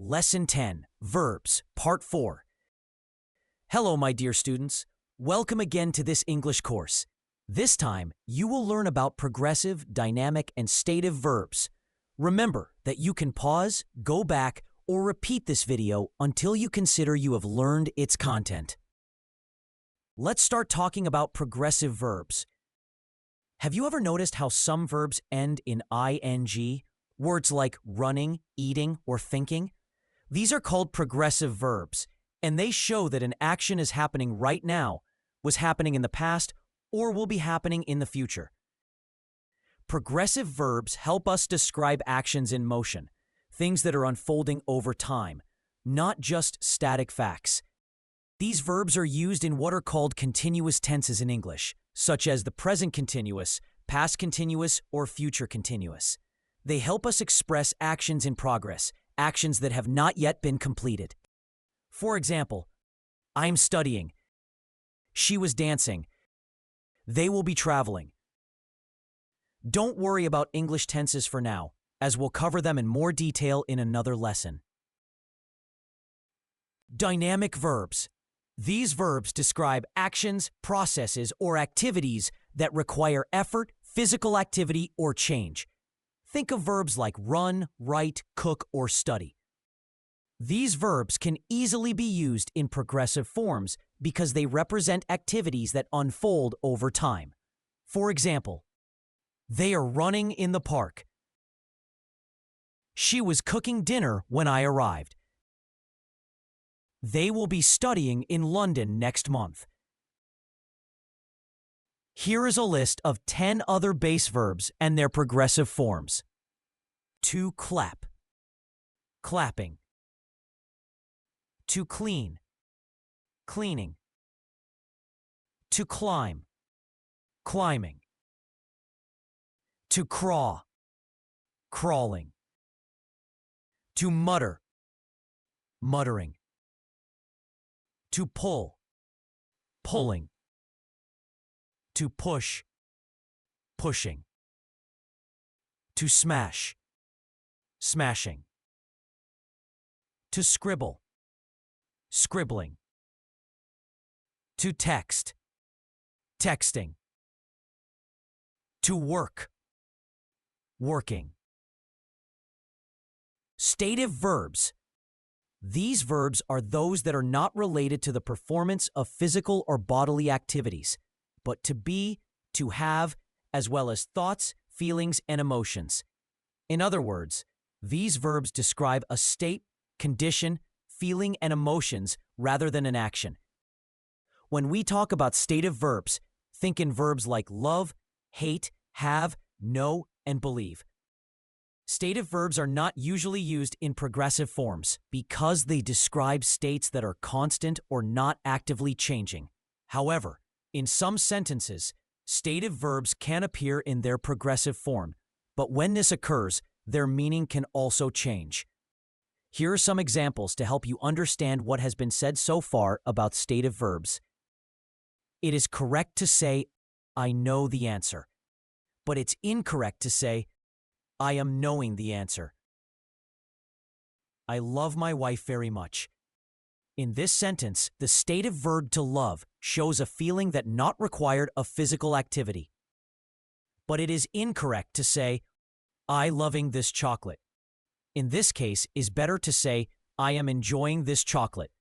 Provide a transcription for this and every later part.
Lesson 10, Verbs, Part 4. Hello, my dear students. Welcome again to this English course. This time, you will learn about progressive, dynamic, and stative verbs. Remember that you can pause, go back, or repeat this video until you consider you have learned its content. Let's start talking about progressive verbs. Have you ever noticed how some verbs end in ing? Words like running, eating, or thinking? These are called progressive verbs, and they show that an action is happening right now, was happening in the past, or will be happening in the future. Progressive verbs help us describe actions in motion, things that are unfolding over time, not just static facts. These verbs are used in what are called continuous tenses in English, such as the present continuous, past continuous, or future continuous. They help us express actions in progress, actions that have not yet been completed. For example, I'm studying. She was dancing. They will be traveling. Don't worry about English tenses for now, as we'll cover them in more detail in another lesson. Dynamic verbs. These verbs describe actions, processes, or activities that require effort, physical activity, or change. Think of verbs like run, write, cook, or study. These verbs can easily be used in progressive forms because they represent activities that unfold over time. For example, they are running in the park. She was cooking dinner when I arrived. They will be studying in London next month. Here is a list of 10 other base verbs and their progressive forms. To clap, clapping. To clean, cleaning. To climb, climbing. To craw, crawling. To mutter, muttering. To pull, pulling. To push, pushing. To smash, smashing. To scribble, scribbling. To text, texting. To work, working. Stative verbs. These verbs are those that are not related to the performance of physical or bodily activities, but to be, to have, as well as thoughts, feelings, and emotions. In other words, these verbs describe a state, condition, feeling, and emotions rather than an action. When we talk about stative verbs, think in verbs like love, hate, have, know, and believe. Stative verbs are not usually used in progressive forms because they describe states that are constant or not actively changing. However, in some sentences, stative verbs can appear in their progressive form, but when this occurs, their meaning can also change. Here are some examples to help you understand what has been said so far about stative verbs. It is correct to say, I know the answer, but it's incorrect to say, I am knowing the answer. I love my wife very much. In this sentence, the stative verb to love shows a feeling that not required of physical activity. But it is incorrect to say, I loving this chocolate. In this case, is better to say, I am enjoying this chocolate.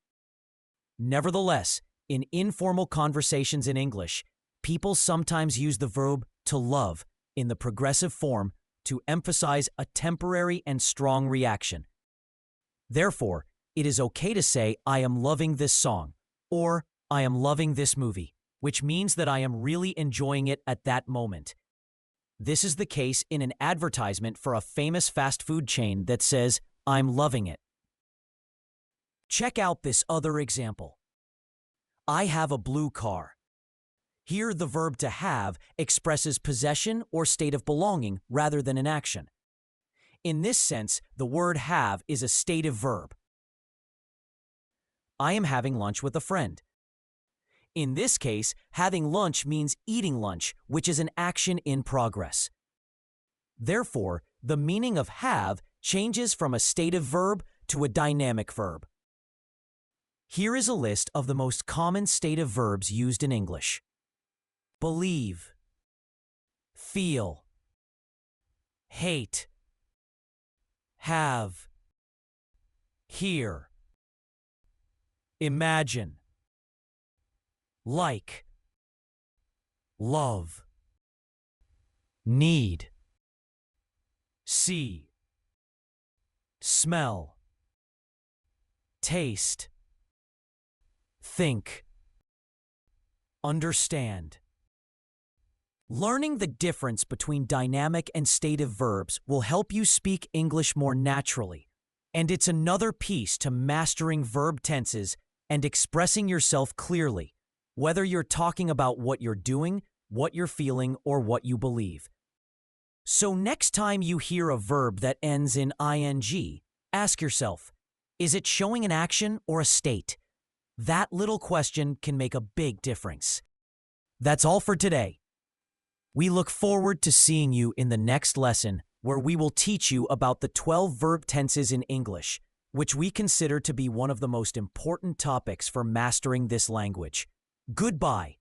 Nevertheless, in informal conversations in English, people sometimes use the verb to love in the progressive form to emphasize a temporary and strong reaction. Therefore, it is okay to say, I am loving this song, or I am loving this movie, which means that I am really enjoying it at that moment. This is the case in an advertisement for a famous fast food chain that says, I'm loving it. Check out this other example. I have a blue car. Here, the verb to have expresses possession or state of belonging rather than an action. In this sense, the word have is a stative verb. I am having lunch with a friend. In this case, having lunch means eating lunch, which is an action in progress. Therefore, the meaning of have changes from a stative verb to a dynamic verb. Here is a list of the most common stative verbs used in English. Believe, feel, hate, have, hear, imagine, like, love, need, see, smell, taste, think, understand. Learning the difference between dynamic and stative verbs will help you speak English more naturally, and it's another piece to mastering verb tenses and expressing yourself clearly, whether you're talking about what you're doing, what you're feeling, or what you believe. So next time you hear a verb that ends in ing, ask yourself, is it showing an action or a state? That little question can make a big difference. That's all for today. We look forward to seeing you in the next lesson, where we will teach you about the 12 verb tenses in English, which we consider to be one of the most important topics for mastering this language. Goodbye.